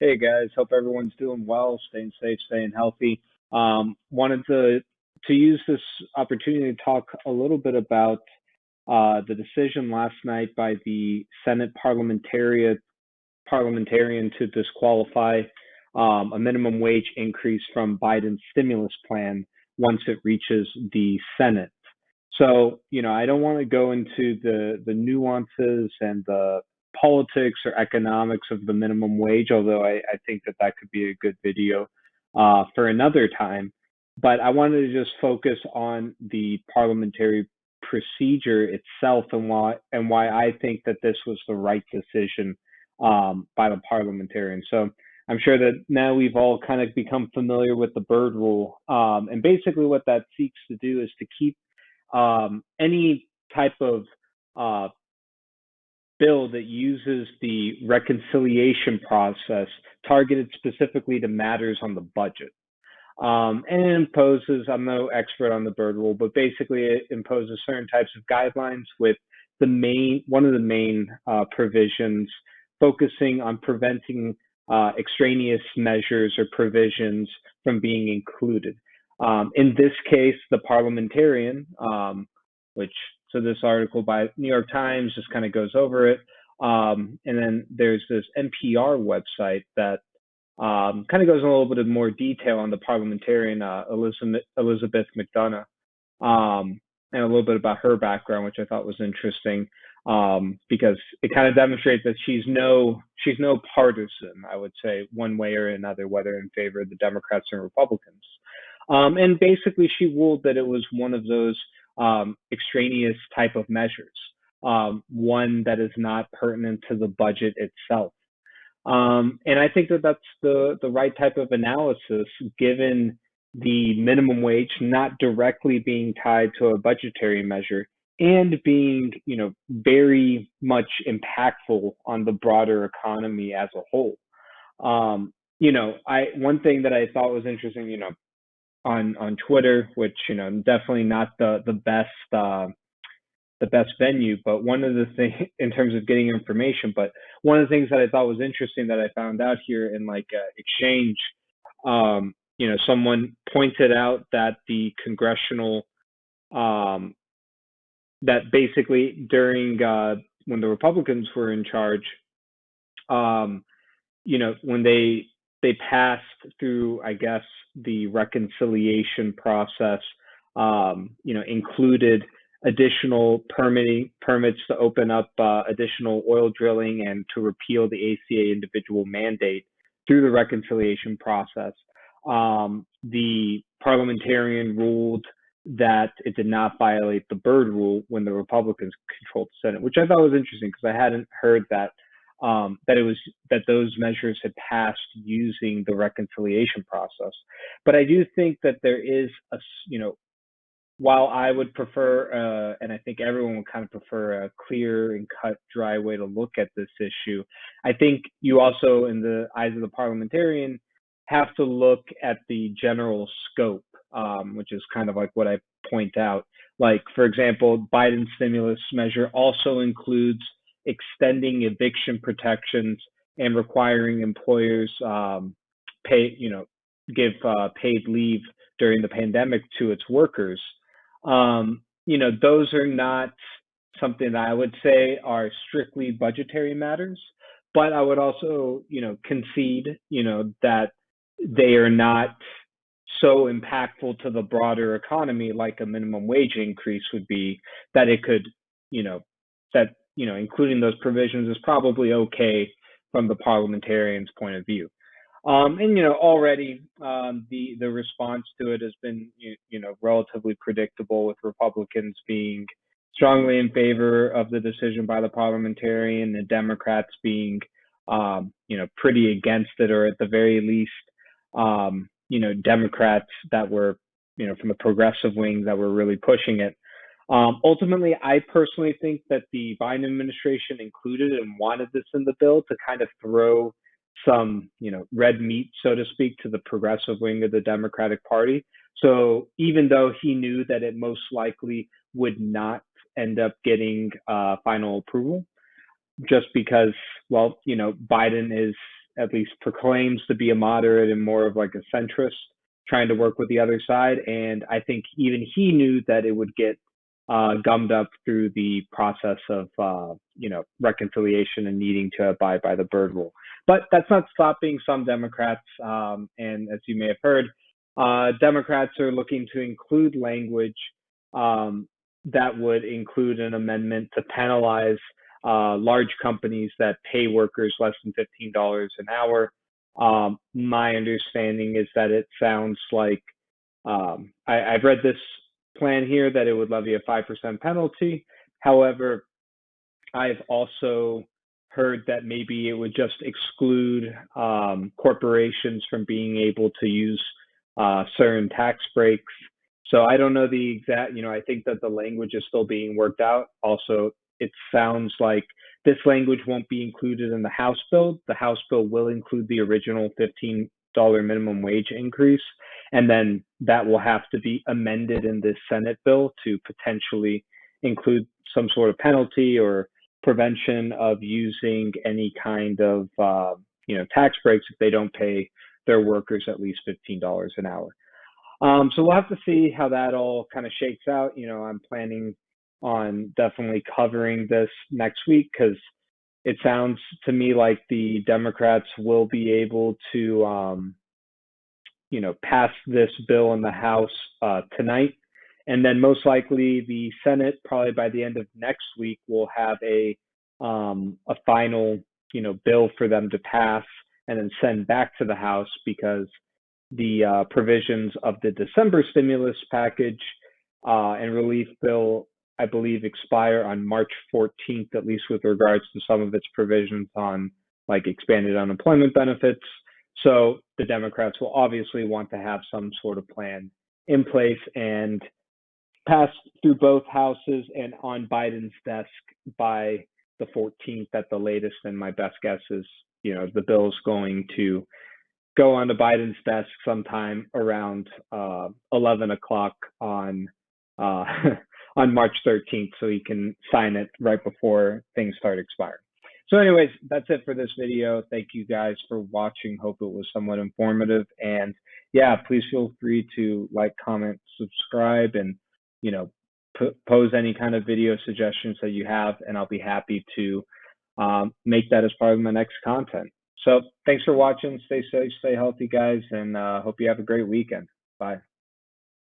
Hey guys, hope everyone's doing well, staying safe, staying healthy. Wanted to use this opportunity to talk a little bit about the decision last night by the Senate parliamentarian to disqualify a minimum wage increase from Biden's stimulus plan once it reaches the Senate. So, I don't want to go into the nuances and the politics or economics of the minimum wage, although I think that could be a good video for another time. But I wanted to just focus on the parliamentary procedure itself and why I think that this was the right decision by the parliamentarian. So I'm sure that now we've all kind of become familiar with the Byrd Rule, and basically what that seeks to do is to keep any type of uh, bill that uses the reconciliation process targeted specifically to matters on the budget. And it imposes, I'm no expert on the Byrd Rule, but basically it imposes certain types of guidelines with one of the main provisions focusing on preventing extraneous measures or provisions from being included. In this case, the parliamentarian, which so this article by New York Times just kind of goes over it. And then there's this NPR website that kind of goes in a little bit of more detail on the parliamentarian, Elizabeth MacDonough, and a little bit about her background, which I thought was interesting, because it kind of demonstrates that she's no partisan, I would say, one way or another, whether in favor of the Democrats or Republicans. And basically, she ruled that it was one of those extraneous type of measures, one that is not pertinent to the budget itself. And I think that that's the right type of analysis, given the minimum wage not directly being tied to a budgetary measure and being, very much impactful on the broader economy as a whole. I one thing that I thought was interesting, on Twitter, which definitely not the best venue, but one of the things in terms of getting information, but one of the things that I thought was interesting that I found out here in like exchange, someone pointed out that the congressional that basically during when the Republicans were in charge, when they passed through, I guess, the reconciliation process, included additional permits to open up additional oil drilling and to repeal the ACA individual mandate through the reconciliation process. The parliamentarian ruled that it did not violate the Byrd Rule when the Republicans controlled the Senate, which I thought was interesting because I hadn't heard that that those measures had passed using the reconciliation process. But I do think that there is while I would prefer, and I think everyone would kind of prefer a clear and cut, dry way to look at this issue, I think you also, in the eyes of the parliamentarian, have to look at the general scope, which is kind of like what I point out. Like, for example, Biden's stimulus measure also includes extending eviction protections and requiring employers give paid leave during the pandemic to its workers. Those are not something that I would say are strictly budgetary matters, but I would also, concede, that they are not so impactful to the broader economy like a minimum wage increase would be, that it could, including those provisions is probably okay from the parliamentarian's point of view. And already the response to it has been relatively predictable, with Republicans being strongly in favor of the decision by the parliamentarian, and Democrats being pretty against it, or at the very least Democrats that were from the progressive wing that were really pushing it. Ultimately, I personally think that the Biden administration included and wanted this in the bill to kind of throw some, red meat, so to speak, to the progressive wing of the Democratic Party. So even though he knew that it most likely would not end up getting final approval, just because, well, Biden is at least proclaims to be a moderate and more of like a centrist, trying to work with the other side. And I think even he knew that it would get gummed up through the process of reconciliation and needing to abide by the Byrd Rule. But that's not stopping some Democrats, and as you may have heard, Democrats are looking to include language that would include an amendment to penalize large companies that pay workers less than $15 an hour. My understanding is that it sounds like I've read this plan here that it would levy a 5% penalty. However, I've also heard that maybe it would just exclude corporations from being able to use certain tax breaks. So I don't know the exact, I think that the language is still being worked out. Also, it sounds like this language won't be included in the House bill. The House bill will include the original $15 minimum wage increase, and then that will have to be amended in this Senate bill to potentially include some sort of penalty or prevention of using any kind of tax breaks if they don't pay their workers at least $15 an hour. So we'll have to see how that all kind of shakes out. I'm planning on definitely covering this next week because it sounds to me like the Democrats will be able to, pass this bill in the House tonight. And then most likely the Senate, probably by the end of next week, will have a final, bill for them to pass and then send back to the House, because the provisions of the December stimulus package and relief bill, I believe, expire on March 14th, at least with regards to some of its provisions on like expanded unemployment benefits. So the Democrats will obviously want to have some sort of plan in place and pass through both houses and on Biden's desk by the 14th at the latest. And my best guess is, the bill is going to go onto Biden's desk sometime around 11 o'clock on March 13th, so he can sign it right before things start expiring. So anyways, that's it for this video. Thank you guys for watching. Hope it was somewhat informative. And yeah, please feel free to like, comment, subscribe, and pose any kind of video suggestions that you have, and I'll be happy to make that as part of my next content. So thanks for watching. Stay safe, stay healthy, guys, and hope you have a great weekend. Bye.